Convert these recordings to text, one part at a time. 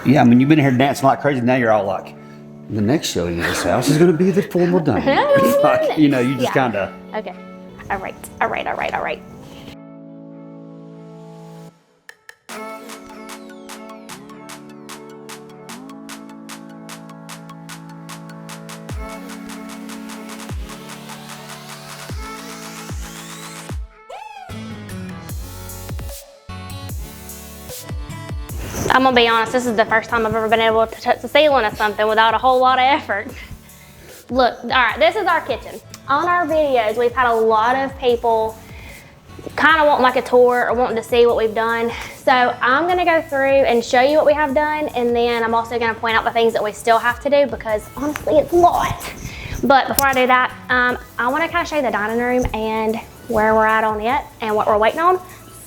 Yeah, I mean, you've been here dancing like crazy. Now you're all like, the next show in this house is going to be the formal dining. Like, you know, you just kind of. Okay. All right. All right. All right. All right. I'm gonna be honest, this is the first time I've ever been able to touch the ceiling of something without a whole lot of effort. Look, all right, this is our kitchen. On our videos, we've had a lot of people kind of wanting like a tour or wanting to see what we've done. So I'm gonna go through and show you what we have done, and then I'm also gonna point out the things that we still have to do because honestly, it's a lot. But before I do that, I wanna kind of show you the dining room and where we're at on it and what we're waiting on.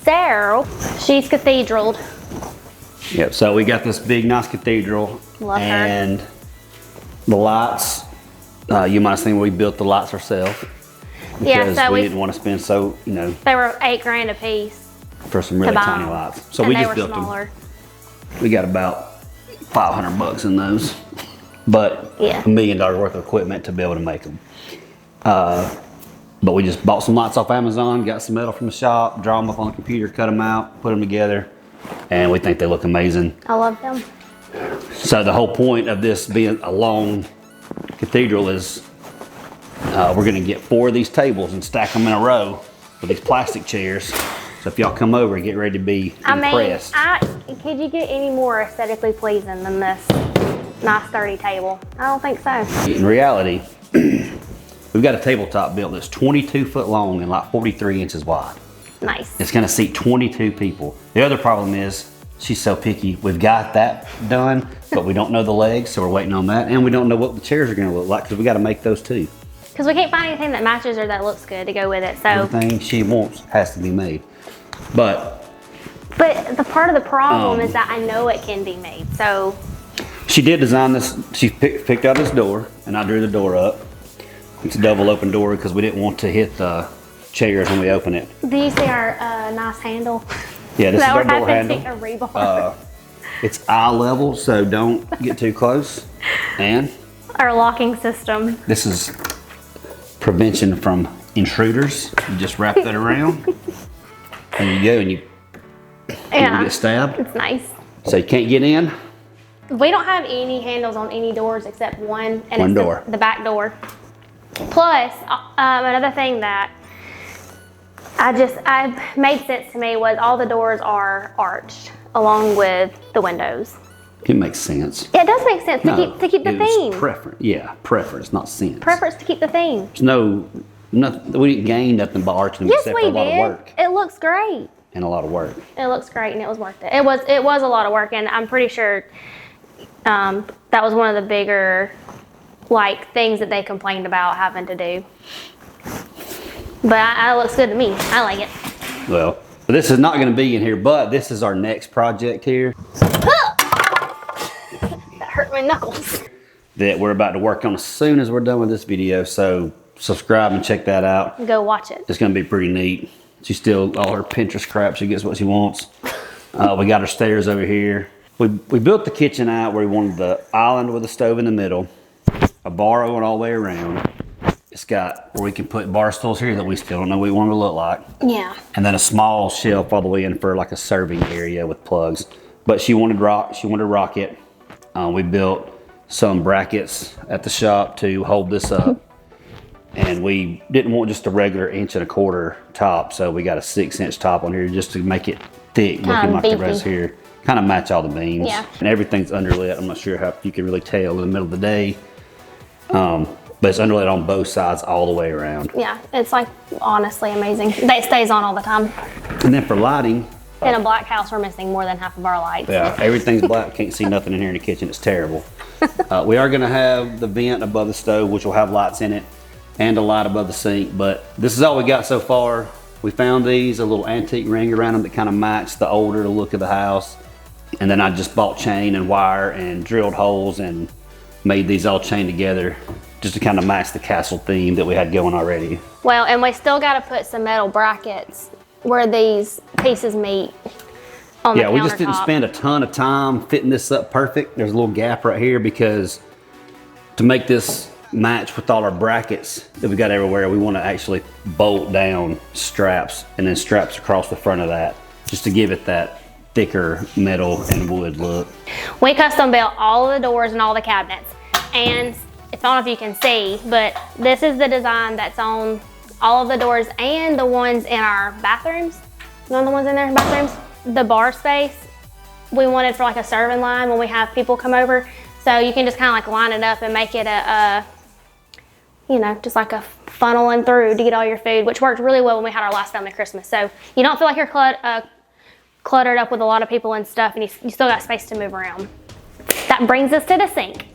So, she's cathedraled. Yep, so we got this big, nice cathedral. Love her. And the lights, you might have seen we built the lights ourselves. Yeah, so we didn't want to spend you know. They were $8 grand a piece. For some really tiny lights. So we just built them. We got about $500 in those. But yeah. $1 million worth of equipment to be able to make them. But we just bought some lights off Amazon, got some metal from the shop, draw them up on the computer, cut them out, put them together. And we think they look amazing. I love them. So the whole point of this being a long cathedral is we're gonna get 4 of these tables and stack them in a row with these plastic chairs. So if y'all come over and get ready to be impressed. Could you get any more aesthetically pleasing than this nice sturdy table? I don't think so. In reality, we've got a tabletop built that's 22 foot long and like 43 inches wide. Nice. It's gonna seat 22 people. The other problem is she's so picky. We've got that done, but we don't know the legs, so we're waiting on that. And we don't know what the chairs are gonna look like because we gotta make those too. Because we can't find anything that matches or that looks good to go with it, so. Everything she wants has to be made. But the part of the problem is that I know it can be made, so. She did design this. She picked out this door, and I drew the door up. It's a double open door because we didn't want to hit the chairs when we open it. Do you see our nice handle? Yeah, this is our door handle. A rebar. It's eye level, so don't get too close. And our locking system. This is prevention from intruders. You just wrap that around, and you go, and you get stabbed. It's nice. So you can't get in. We don't have any handles on any doors except one, and one it's door. The back door. Plus, another thing that I made sense to me was all the doors are arched along with the windows. It makes sense. Yeah, it does make sense to keep the theme. Preference, not sense. Preference to keep the theme. There's nothing. We didn't gain nothing by arching them except for a lot of work. It looks great. And a lot of work. It looks great, and it was worth it. It was a lot of work, and I'm pretty sure that was one of the bigger things that they complained about having to do. But it looks good to me. I like it. Well, this is not going to be in here, but this is our next project here. That hurt my knuckles. That we're about to work on as soon as we're done with this video. So subscribe and check that out. Go watch it. It's going to be pretty neat. She's still all her Pinterest crap. She gets what she wants. We got our stairs over here. We built the kitchen out where we wanted the island with a stove in the middle, a bar going all the way around. It's got where we can put bar stools here that we still don't know what we want it to look like. Yeah. And then a small shelf all the way in for like a serving area with plugs. But she wanted rocket. We built some brackets at the shop to hold this up. And we didn't want just a regular 1.25 inch top, so we got a 6-inch top on here just to make it thick, looking like the rest here. Kind of match all the beams. Yeah. And everything's underlit. I'm not sure how you can really tell in the middle of the day. But it's underlit on both sides all the way around. Yeah, it's honestly amazing. It stays on all the time. And then for lighting. In a black house, we're missing more than half of our lights. Yeah, everything's black. Can't see nothing in here in the kitchen. It's terrible. We are gonna have the vent above the stove, which will have lights in it, and a light above the sink. But this is all we got so far. We found these, a little antique ring around them that kind of match the older look of the house. And then I just bought chain and wire and drilled holes and made these all chained together just to kind of match the castle theme that we had going already. Well, and we still got to put some metal brackets where these pieces meet on the Yeah, we just didn't countertop. spend a ton of time fitting this up perfect. There's a little gap right here because to make this match with all our brackets that we got everywhere, we want to actually bolt down straps and then straps across the front of that just to give it that thicker metal and wood look. We custom built all of the doors and all the cabinets. And I don't know if you can see, but this is the design that's on all of the doors and the ones in our bathrooms. None of the ones in there, bathrooms. The bar space, we wanted for like a serving line when we have people come over. So you can just kind of like line it up and make it you know, just like a funneling through to get all your food, which worked really well when we had our last family Christmas. So you don't feel like you're cluttered up with a lot of people and stuff, and you still got space to move around. That brings us to the sink.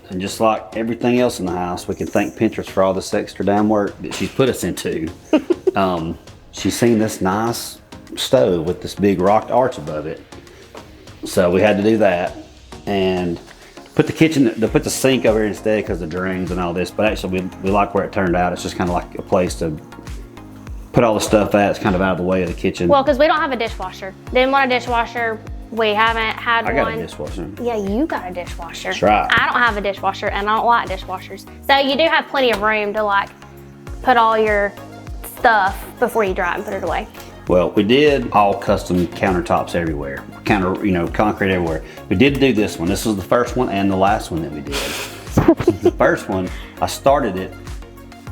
And just like everything else in the house, we can thank Pinterest for all this extra damn work that she's put us into. She's seen this nice stove with this big rocked arch above it. So we had to do that and put the sink over here instead because of the drains and all this. But actually we like where it turned out. It's just kind of like a place to put all the stuff at. It's kind of out of the way of the kitchen. Well, because we don't have a dishwasher. Didn't want a dishwasher. We haven't had one. I got a dishwasher. Yeah, you got a dishwasher. That's right. I don't have a dishwasher and I don't like dishwashers. So you do have plenty of room to like put all your stuff before you dry it and put it away. Well, we did all custom countertops everywhere. Concrete everywhere. We did do this one. This was the first one and the last one that we did. The first one, I started it.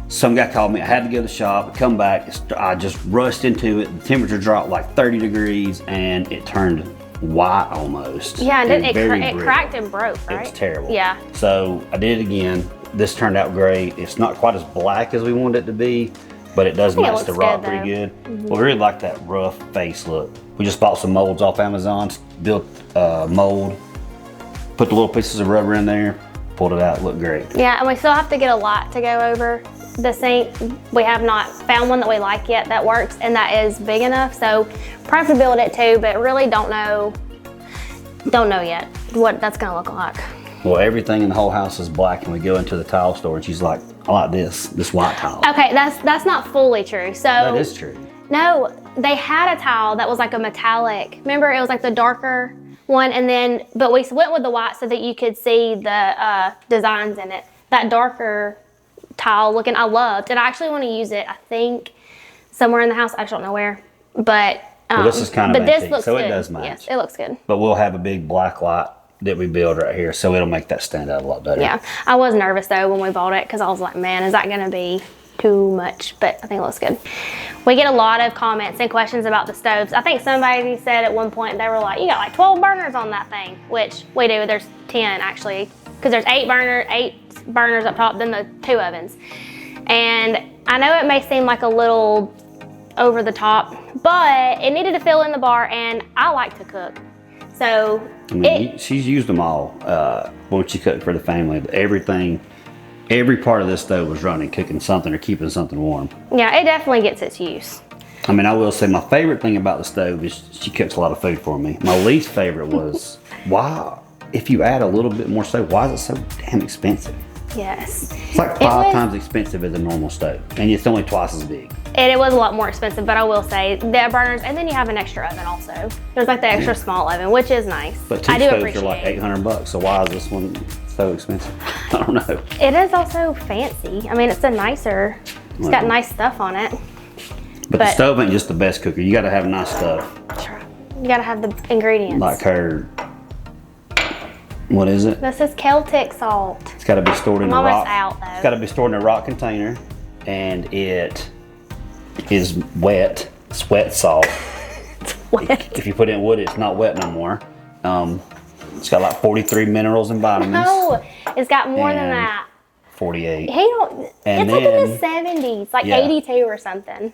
Some guy called me. I had to go to the shop, come back. I just rushed into it. The temperature dropped like 30 degrees and it turned white almost. Yeah, and it brittle. cracked and broke, right? It was terrible. Yeah. So I did it again. This turned out great. It's not quite as black as we wanted it to be, but it does match the rock pretty good. Well, we really like that rough face look. We just bought some molds off Amazon, built a mold, put the little pieces of rubber in there, pulled it out, looked great. Yeah, and we still have to get a lot to go over the sink. We have not found one that we like yet that works and that is big enough. So probably to build it too, but really don't know yet what that's gonna look like. Well, everything in the whole house is black, and we go into the tile store and she's like, I like this white tile. Okay, that's not fully true. So That is true. No, they had a tile that was like a metallic. Remember, it was like the darker one, but we went with the white so that you could see the designs in it. That darker tile looking, I loved, and I actually want to use it. I think somewhere in the house. I just don't know where. But Well, this is kind of but this antique, looks so good. it does match. Yes, it looks good. But we'll have a big black light that we build right here, so it'll make that stand out a lot better. Yeah, I was nervous though when we bought it because I was like, man, is that going to be too much? But I think it looks good. We get a lot of comments and questions about the stoves. I think somebody said at one point, they were like, you got like 12 burners on that thing, which we do. There's 10 actually, because there's 8 burners up top, then the 2 ovens. And I know it may seem like a little over the top, but it needed to fill in the bar, and I like to cook. So I mean, she's used them all when she cooked for the family. Every part of this stove was running, cooking something or keeping something warm. Yeah, it definitely gets its use. I mean, I will say my favorite thing about the stove is she cooks a lot of food for me. My least favorite was, why, if you add a little bit more stove, why is it so damn expensive? Yes. It's like 5 times expensive as a normal stove, and it's only twice as big. And it was a lot more expensive, but I will say the burners, and then you have an extra oven also. There's like the extra small oven, which is nice. But 2 I do stoves appreciate are like $800, so why is this one so expensive? I don't know. It is also fancy. I mean, it's it's got nice stuff on it. But the stove ain't just the best cooker. You gotta have nice stuff. You gotta have the ingredients. Like her, what is it? This is Celtic salt. It's gotta be stored in a almost rock. out, though. It's gotta be stored in a rock container, and it is wet. It's wet salt. It's wet. If you put it in wood, it's not wet no more. It's got like 43 minerals and vitamins. No, it's got more than that. 48. It's like in the 70s, like 82 or something.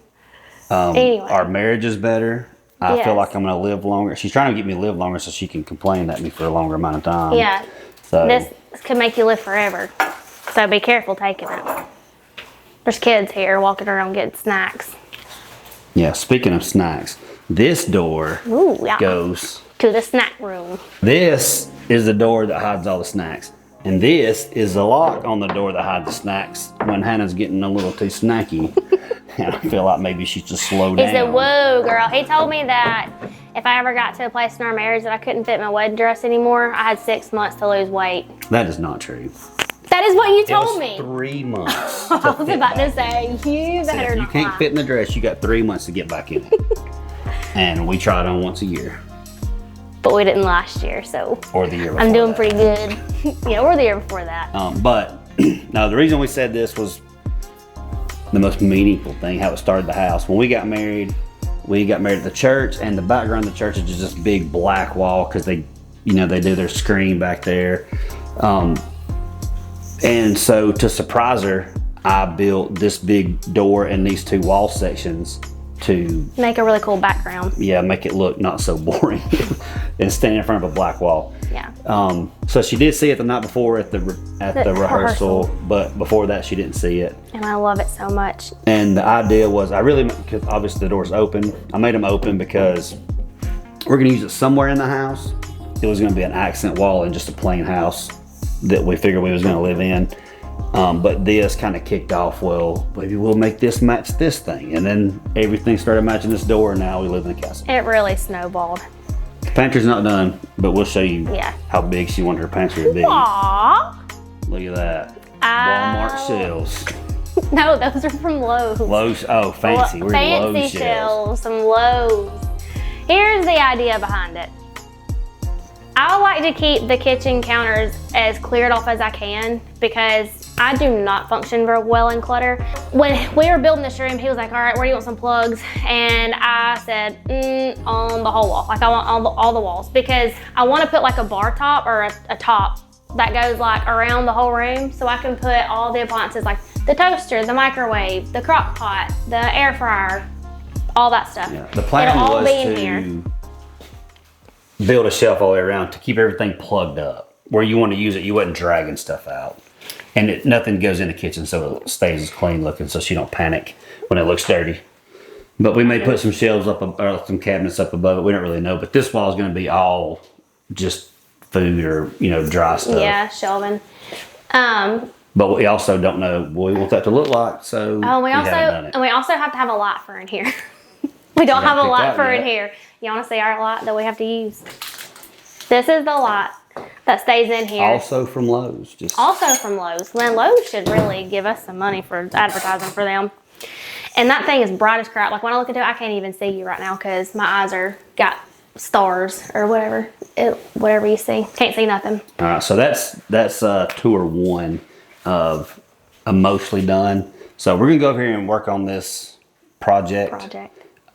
Anyway. Our marriage is better. I Yes. feel like I'm gonna live longer. She's trying to get me to live longer so she can complain at me for a longer amount of time. Yeah. So This could make you live forever. So be careful taking it. There's kids here walking around getting snacks. yeah, speaking of snacks, this door Ooh, yeah. goes. To the snack room. This is the door that hides all the snacks. And this is the lock on the door that hides the snacks when Hannah's getting a little too snacky. And I feel like maybe she's just slowed He down. said, whoa, girl. He told me that if I ever got to a place in our marriage that I couldn't fit my wedding dress anymore, I had 6 months to lose weight. That is not true. That is what you It told was me. 3 months. I was about to say, you better If you not can't lie. fit in the dress, you got 3 months to get back in it. And we try it on once a year. But we didn't last year, so Or the year before I'm doing that. pretty good. Yeah, or the year before that. But now the reason we said this was the most meaningful thing, how it started the house. When we got married at the church, and the background of the church is just this big black wall because they do their screen back there. And so to surprise her, I built this big door and these 2 wall sections to Make a really cool background. make it look not so boring and stand in front of a black wall. Yeah. So she did see it the night before at the rehearsal, but before that she didn't see it. And I love it so much. And the idea was, because obviously the door's open. I made them open because we're gonna use it somewhere in the house. It was gonna be an accent wall and just a plain house that we figured we was gonna live in. But this kind of kicked off, well, maybe we'll make this match this thing. And then everything started matching this door, and now we live in a castle. It really snowballed. The pantry's not done, but we'll show you Yeah. how big she wanted her pantry to be. Aww. Look at that. Walmart shelves. No, those are from Lowe's. Lowe's, oh, fancy. We're Fancy Lowe's shelves, some Lowe's. Here's the idea behind it. I like to keep the kitchen counters as cleared off as I can because I do not function very well in clutter. When we were building this room, he was like, all right, where do you want some plugs? And I said, on the whole wall. Like I want all the walls because I want to put like a bar top or a top that goes like around the whole room so I can put all the appliances like the toaster, the microwave, the crock pot, the air fryer, all that stuff. Yeah. The plan It'll all was be in to here. build a shelf all the way around to keep everything plugged up. Where you want to use it, you wasn't dragging stuff out. And nothing goes in the kitchen so it stays as clean looking so she don't panic when it looks dirty. But we may put some shelves up or some cabinets up above it. We don't really know. But this wall is going to be all just food or, dry stuff. Yeah, shelving. But we also don't know what we want that to look like. So We also have to have a light for in here. We don't have a light for in here. You want to see our light that we have to use? This is the light that stays in here. Also from Lowe's. Also from Lowe's. Then Lowe's should really give us some money for advertising for them. And that thing is bright as crap. Like when I look into it, I can't even see you right now because my eyes got stars or whatever. Whatever you see. Can't see nothing. All right, so that's tour 1 of a mostly done. So we're gonna go over here and work on this project.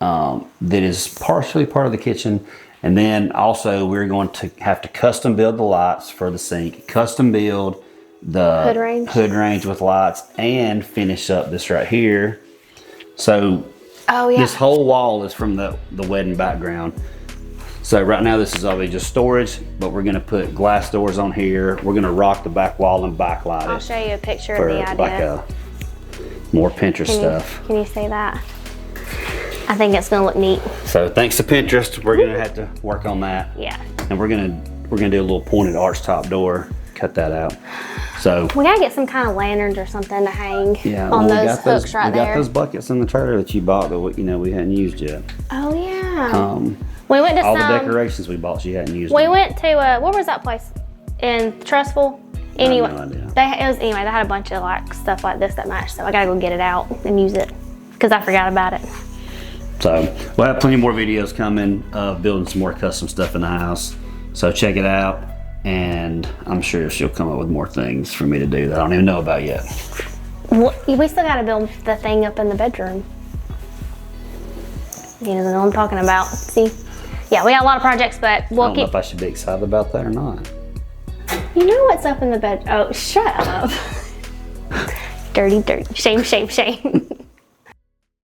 That is partially part of the kitchen. And then also we're going to have to custom build the lights for the sink, custom build the hood range with lights, and finish up this right here. So this whole wall is from the wedding background. So right now this is already just storage, but we're gonna put glass doors on here. We're gonna rock the back wall and backlight it. I'll show you a picture of the idea. Like more Pinterest stuff. Can you say that? I think it's gonna look neat. So thanks to Pinterest, we're gonna have to work on that. Yeah. And we're gonna do a little pointed arch top door. Cut that out. So we gotta get some kind of lanterns or something to hang we on those got hooks right there. We got those buckets in the trailer that you bought that we hadn't used yet. Oh yeah. We went to all the decorations we bought she hadn't used. We went to what was that place in Trustful? Anyway, I have no idea. They had a bunch of like stuff like this that matched. So I gotta go get it out and use it because I forgot about it. So we'll have plenty more videos coming of building some more custom stuff in the house. So check it out, and I'm sure she'll come up with more things for me to do that I don't even know about yet. We still gotta build the thing up in the bedroom. You know what I'm talking about. See? Yeah, we got a lot of projects, but I don't know if I should be excited about that or not. You know what's up in the bed? Oh, shut up. Dirty. Shame.